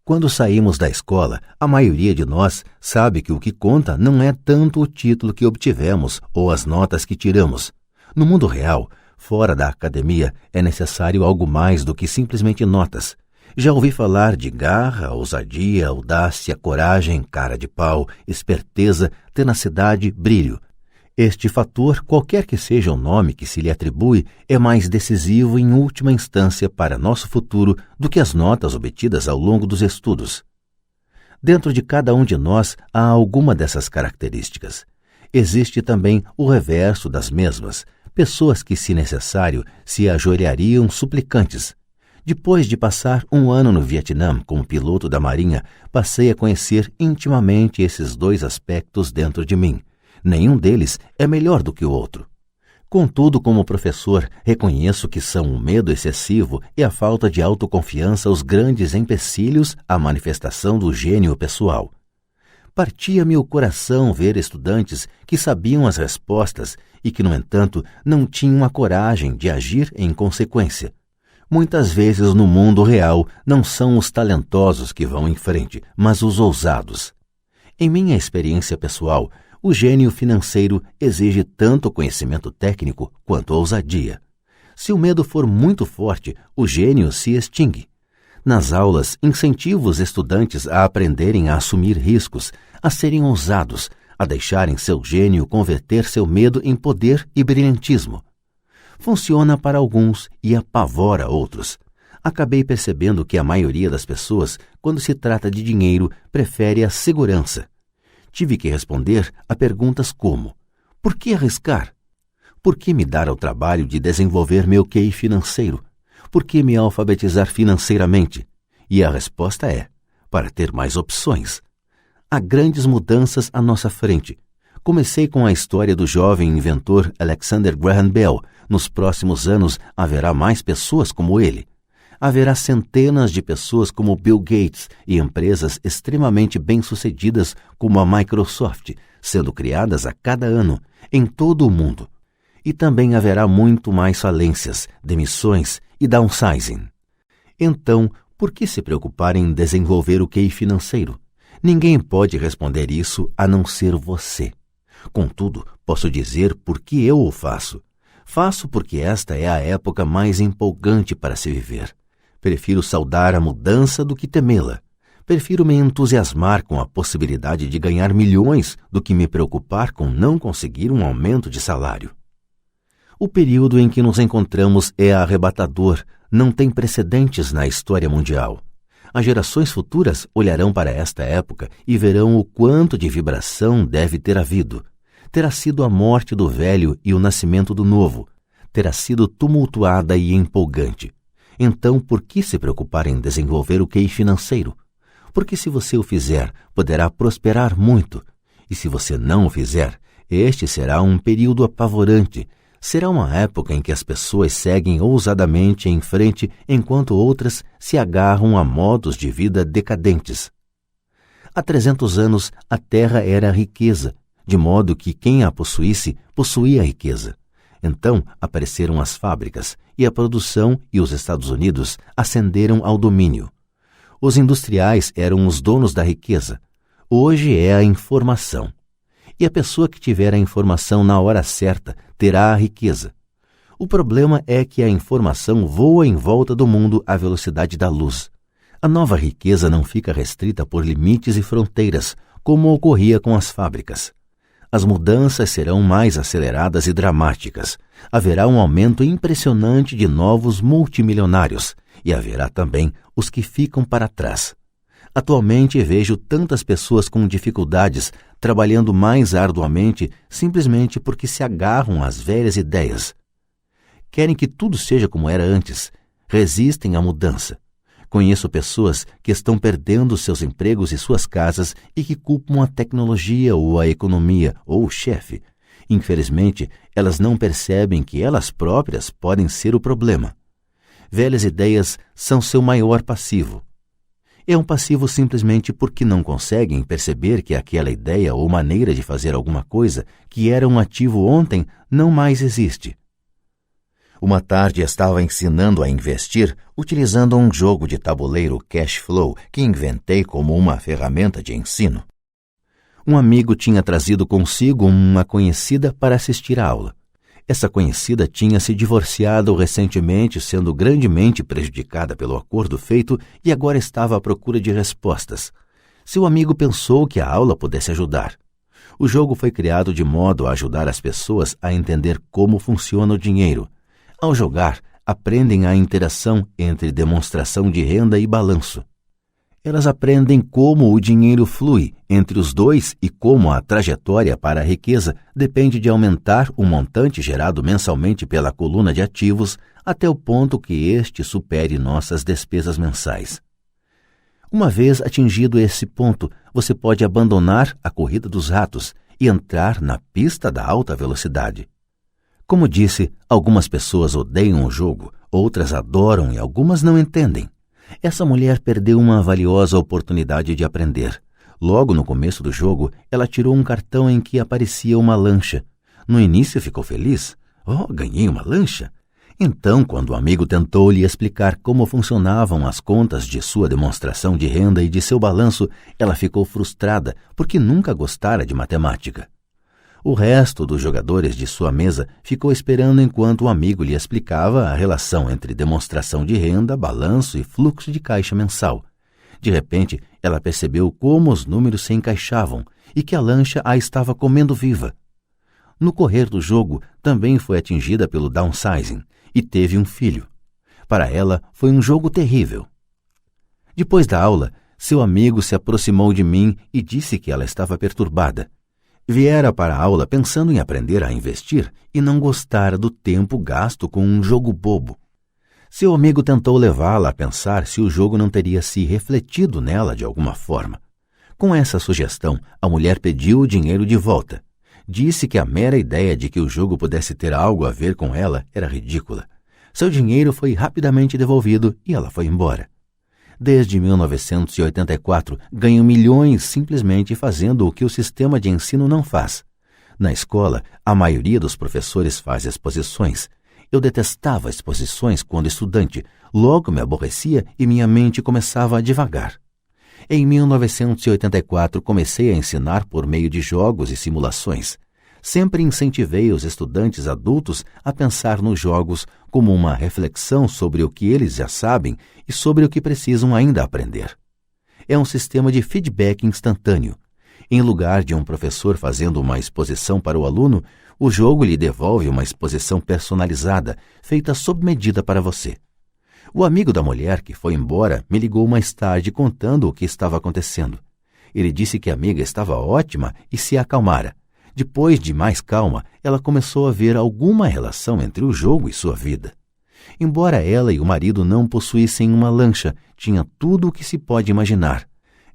Quando saímos da escola, a maioria de nós sabe que o que conta não é tanto o título que obtivemos ou as notas que tiramos. No mundo real, fora da academia, é necessário algo mais do que simplesmente notas. Já ouvi falar de garra, ousadia, audácia, coragem, cara de pau, esperteza, tenacidade, brilho. Este fator, qualquer que seja o nome que se lhe atribui, é mais decisivo em última instância para nosso futuro do que as notas obtidas ao longo dos estudos. Dentro de cada um de nós há alguma dessas características. Existe também o reverso das mesmas, pessoas que, se necessário, se ajoelhariam suplicantes. Depois de passar 1 ano no Vietnã como piloto da Marinha, passei a conhecer intimamente esses dois aspectos dentro de mim. Nenhum deles é melhor do que o outro. Contudo, como professor, reconheço que são o medo excessivo e a falta de autoconfiança os grandes empecilhos à manifestação do gênio pessoal. Partia-me o coração ver estudantes que sabiam as respostas e que, no entanto, não tinham a coragem de agir em consequência. Muitas vezes no mundo real não são os talentosos que vão em frente, mas os ousados. Em minha experiência pessoal, o gênio financeiro exige tanto conhecimento técnico quanto ousadia. Se o medo for muito forte, o gênio se extingue. Nas aulas, incentivo os estudantes a aprenderem a assumir riscos, a serem ousados, a deixarem seu gênio converter seu medo em poder e brilhantismo. Funciona para alguns e apavora outros. Acabei percebendo que a maioria das pessoas, quando se trata de dinheiro, prefere a segurança. Tive que responder a perguntas como: por que arriscar? Por que me dar ao trabalho de desenvolver meu QI financeiro? Por que me alfabetizar financeiramente? E a resposta é: para ter mais opções. Há grandes mudanças à nossa frente. Comecei com a história do jovem inventor Alexander Graham Bell. Nos próximos anos haverá mais pessoas como ele. Haverá centenas de pessoas como Bill Gates e empresas extremamente bem-sucedidas como a Microsoft, sendo criadas a cada ano, em todo o mundo. E também haverá muito mais falências, demissões e downsizing. Então, por que se preocupar em desenvolver o QI financeiro? Ninguém pode responder isso a não ser você. Contudo, posso dizer por que eu o faço. Faço porque esta é a época mais empolgante para se viver. Prefiro saudar a mudança do que temê-la. Prefiro me entusiasmar com a possibilidade de ganhar milhões do que me preocupar com não conseguir um aumento de salário. O período em que nos encontramos é arrebatador, não tem precedentes na história mundial. As gerações futuras olharão para esta época e verão o quanto de vibração deve ter havido. Terá sido a morte do velho e o nascimento do novo. Terá sido tumultuada e empolgante. Então, por que se preocupar em desenvolver o QI financeiro? Porque se você o fizer, poderá prosperar muito. E se você não o fizer, este será um período apavorante. Será uma época em que as pessoas seguem ousadamente em frente, enquanto outras se agarram a modos de vida decadentes. Há 300 anos, a terra era riqueza, de modo que quem a possuísse, possuía a riqueza. Então apareceram as fábricas, e a produção e os Estados Unidos ascenderam ao domínio. Os industriais eram os donos da riqueza. Hoje é a informação. E a pessoa que tiver a informação na hora certa terá a riqueza. O problema é que a informação voa em volta do mundo à velocidade da luz. A nova riqueza não fica restrita por limites e fronteiras, como ocorria com as fábricas. As mudanças serão mais aceleradas e dramáticas. Haverá um aumento impressionante de novos multimilionários e haverá também os que ficam para trás. Atualmente vejo tantas pessoas com dificuldades trabalhando mais arduamente simplesmente porque se agarram às velhas ideias. Querem que tudo seja como era antes. Resistem à mudança. Conheço pessoas que estão perdendo seus empregos e suas casas e que culpam a tecnologia ou a economia ou o chefe. Infelizmente, elas não percebem que elas próprias podem ser o problema. Velhas ideias são seu maior passivo. É um passivo simplesmente porque não conseguem perceber que aquela ideia ou maneira de fazer alguma coisa que era um ativo ontem não mais existe. Uma tarde estava ensinando a investir utilizando um jogo de tabuleiro Cash Flow que inventei como uma ferramenta de ensino. Um amigo tinha trazido consigo uma conhecida para assistir à aula. Essa conhecida tinha se divorciado recentemente, sendo grandemente prejudicada pelo acordo feito e agora estava à procura de respostas. Seu amigo pensou que a aula pudesse ajudar. O jogo foi criado de modo a ajudar as pessoas a entender como funciona o dinheiro. Ao jogar, aprendem a interação entre demonstração de renda e balanço. Elas aprendem como o dinheiro flui entre os dois e como a trajetória para a riqueza depende de aumentar o montante gerado mensalmente pela coluna de ativos até o ponto que este supere nossas despesas mensais. Uma vez atingido esse ponto, você pode abandonar a corrida dos ratos e entrar na pista da alta velocidade. Como disse, algumas pessoas odeiam o jogo, outras adoram e algumas não entendem. Essa mulher perdeu uma valiosa oportunidade de aprender. Logo no começo do jogo, ela tirou um cartão em que aparecia uma lancha. No início ficou feliz. Oh, ganhei uma lancha! Então, quando o amigo tentou lhe explicar como funcionavam as contas de sua demonstração de renda e de seu balanço, ela ficou frustrada porque nunca gostara de matemática. O resto dos jogadores de sua mesa ficou esperando enquanto o amigo lhe explicava a relação entre demonstração de renda, balanço e fluxo de caixa mensal. De repente, ela percebeu como os números se encaixavam e que a lancha a estava comendo viva. No correr do jogo, também foi atingida pelo downsizing e teve um filho. Para ela, foi um jogo terrível. Depois da aula, seu amigo se aproximou de mim e disse que ela estava perturbada. Viera para a aula pensando em aprender a investir e não gostara do tempo gasto com um jogo bobo. Seu amigo tentou levá-la a pensar se o jogo não teria se refletido nela de alguma forma. Com essa sugestão, a mulher pediu o dinheiro de volta. Disse que a mera ideia de que o jogo pudesse ter algo a ver com ela era ridícula. Seu dinheiro foi rapidamente devolvido e ela foi embora. Desde 1984, ganho milhões simplesmente fazendo o que o sistema de ensino não faz. Na escola, a maioria dos professores faz exposições. Eu detestava exposições quando estudante, logo me aborrecia e minha mente começava a divagar. Em 1984, comecei a ensinar por meio de jogos e simulações. Sempre incentivei os estudantes adultos a pensar nos jogos como uma reflexão sobre o que eles já sabem e sobre o que precisam ainda aprender. É um sistema de feedback instantâneo. Em lugar de um professor fazendo uma exposição para o aluno, o jogo lhe devolve uma exposição personalizada, feita sob medida para você. O amigo da mulher que foi embora me ligou mais tarde contando o que estava acontecendo. Ele disse que a amiga estava ótima e se acalmara. Depois de mais calma, ela começou a ver alguma relação entre o jogo e sua vida. Embora ela e o marido não possuíssem uma lancha, tinha tudo o que se pode imaginar.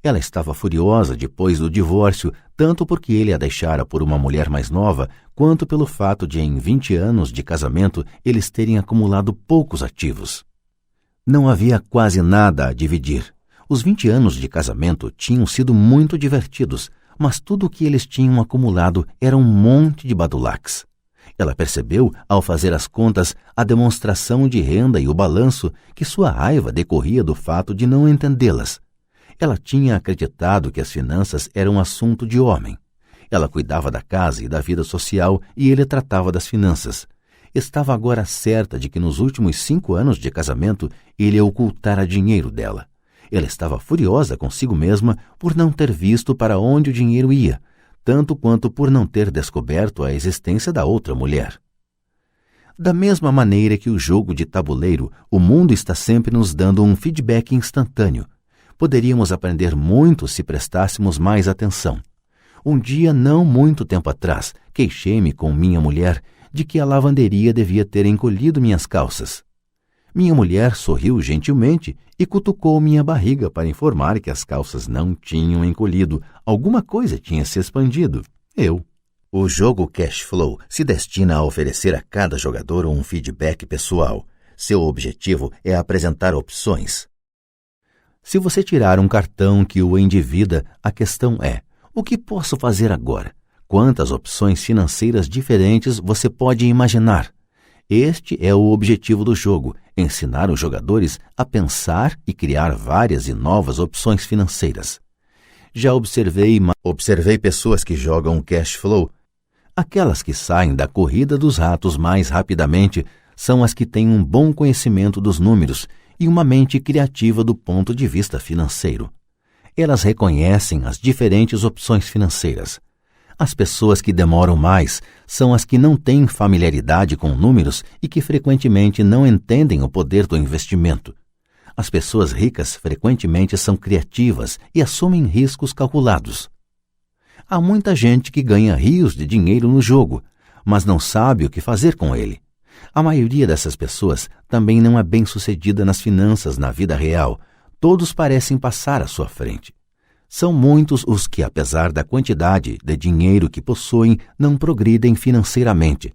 Ela estava furiosa depois do divórcio, tanto porque ele a deixara por uma mulher mais nova, quanto pelo fato de, em 20 anos de casamento, eles terem acumulado poucos ativos. Não havia quase nada a dividir. Os 20 anos de casamento tinham sido muito divertidos, mas tudo o que eles tinham acumulado era um monte de badulaques. Ela percebeu, ao fazer as contas, a demonstração de renda e o balanço, que sua raiva decorria do fato de não entendê-las. Ela tinha acreditado que as finanças eram um assunto de homem. Ela cuidava da casa e da vida social e ele tratava das finanças. Estava agora certa de que nos últimos 5 anos de casamento ele ocultara dinheiro dela. Ela estava furiosa consigo mesma por não ter visto para onde o dinheiro ia, tanto quanto por não ter descoberto a existência da outra mulher. Da mesma maneira que o jogo de tabuleiro, o mundo está sempre nos dando um feedback instantâneo. Poderíamos aprender muito se prestássemos mais atenção. Um dia, não muito tempo atrás, queixei-me com minha mulher de que a lavanderia devia ter encolhido minhas calças. Minha mulher sorriu gentilmente e cutucou minha barriga para informar que as calças não tinham encolhido, alguma coisa tinha se expandido. O jogo Cash Flow se destina a oferecer a cada jogador um feedback pessoal. Seu objetivo é apresentar opções. Se você tirar um cartão que o endivida, a questão é: o que posso fazer agora? Quantas opções financeiras diferentes você pode imaginar? Este é o objetivo do jogo: ensinar os jogadores a pensar e criar várias e novas opções financeiras. Já observei pessoas que jogam cash flow. Aquelas que saem da corrida dos ratos mais rapidamente são as que têm um bom conhecimento dos números e uma mente criativa do ponto de vista financeiro. Elas reconhecem as diferentes opções financeiras. As pessoas que demoram mais são as que não têm familiaridade com números e que frequentemente não entendem o poder do investimento. As pessoas ricas frequentemente são criativas e assumem riscos calculados. Há muita gente que ganha rios de dinheiro no jogo, mas não sabe o que fazer com ele. A maioria dessas pessoas também não é bem-sucedida nas finanças na vida real. Todos parecem passar à sua frente. São muitos os que, apesar da quantidade de dinheiro que possuem, não progridem financeiramente.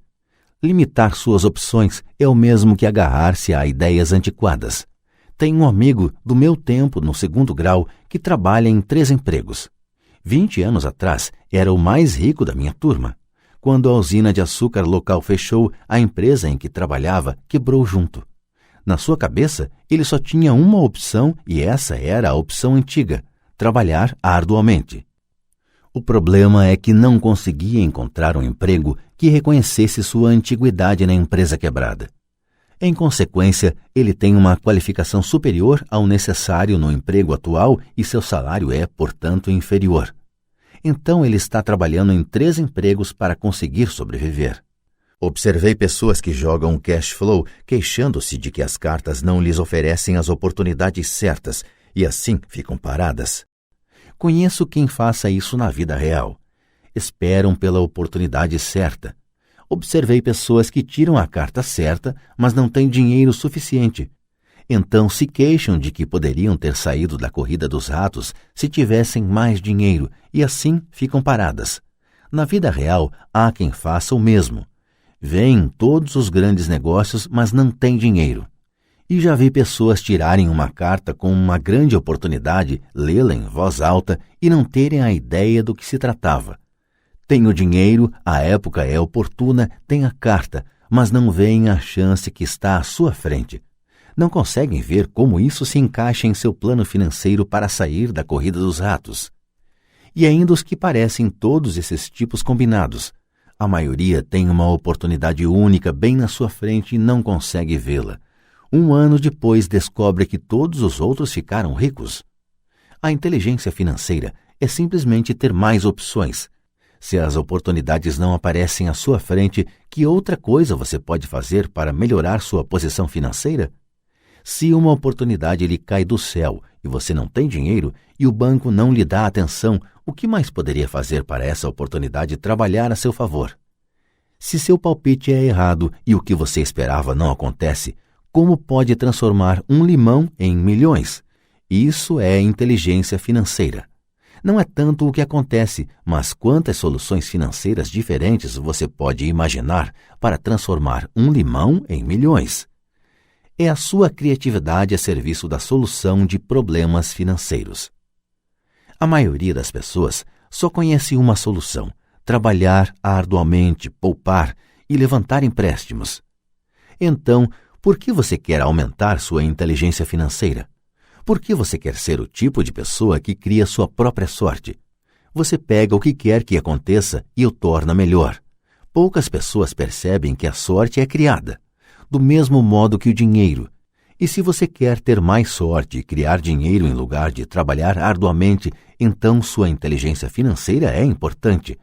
Limitar suas opções é o mesmo que agarrar-se a ideias antiquadas. Tenho um amigo do meu tempo no 2º grau que trabalha em 3 empregos. 20 anos atrás, era o mais rico da minha turma. Quando a usina de açúcar local fechou, a empresa em que trabalhava quebrou junto. Na sua cabeça, ele só tinha uma opção e essa era a opção antiga: trabalhar arduamente. O problema é que não conseguia encontrar um emprego que reconhecesse sua antiguidade na empresa quebrada. Em consequência, ele tem uma qualificação superior ao necessário no emprego atual e seu salário é, portanto, inferior. Então ele está trabalhando em 3 empregos para conseguir sobreviver. Observei pessoas que jogam cash flow queixando-se de que as cartas não lhes oferecem as oportunidades certas e assim ficam paradas. Conheço quem faça isso na vida real. Esperam pela oportunidade certa. Observei pessoas que tiram a carta certa, mas não têm dinheiro suficiente. Então se queixam de que poderiam ter saído da corrida dos ratos se tivessem mais dinheiro e assim ficam paradas. Na vida real, há quem faça o mesmo. Vêem todos os grandes negócios, mas não têm dinheiro. E já vi pessoas tirarem uma carta com uma grande oportunidade, lê-la em voz alta e não terem a ideia do que se tratava. Tem o dinheiro, a época é oportuna, tem a carta, mas não veem a chance que está à sua frente. Não conseguem ver como isso se encaixa em seu plano financeiro para sair da corrida dos ratos. E ainda os que parecem todos esses tipos combinados. A maioria tem uma oportunidade única bem na sua frente e não consegue vê-la. 1 ano depois descobre que todos os outros ficaram ricos. A inteligência financeira é simplesmente ter mais opções. Se as oportunidades não aparecem à sua frente, que outra coisa você pode fazer para melhorar sua posição financeira? Se uma oportunidade lhe cai do céu e você não tem dinheiro e o banco não lhe dá atenção, o que mais poderia fazer para essa oportunidade trabalhar a seu favor? Se seu palpite é errado e o que você esperava não acontece, como pode transformar um limão em milhões? Isso é inteligência financeira. Não é tanto o que acontece, mas quantas soluções financeiras diferentes você pode imaginar para transformar um limão em milhões. É a sua criatividade a serviço da solução de problemas financeiros. A maioria das pessoas só conhece uma solução: trabalhar arduamente, poupar e levantar empréstimos. Então, por que você quer aumentar sua inteligência financeira? Por que você quer ser o tipo de pessoa que cria sua própria sorte? Você pega o que quer que aconteça e o torna melhor. Poucas pessoas percebem que a sorte é criada, do mesmo modo que o dinheiro. E se você quer ter mais sorte e criar dinheiro em lugar de trabalhar arduamente, então sua inteligência financeira é importante.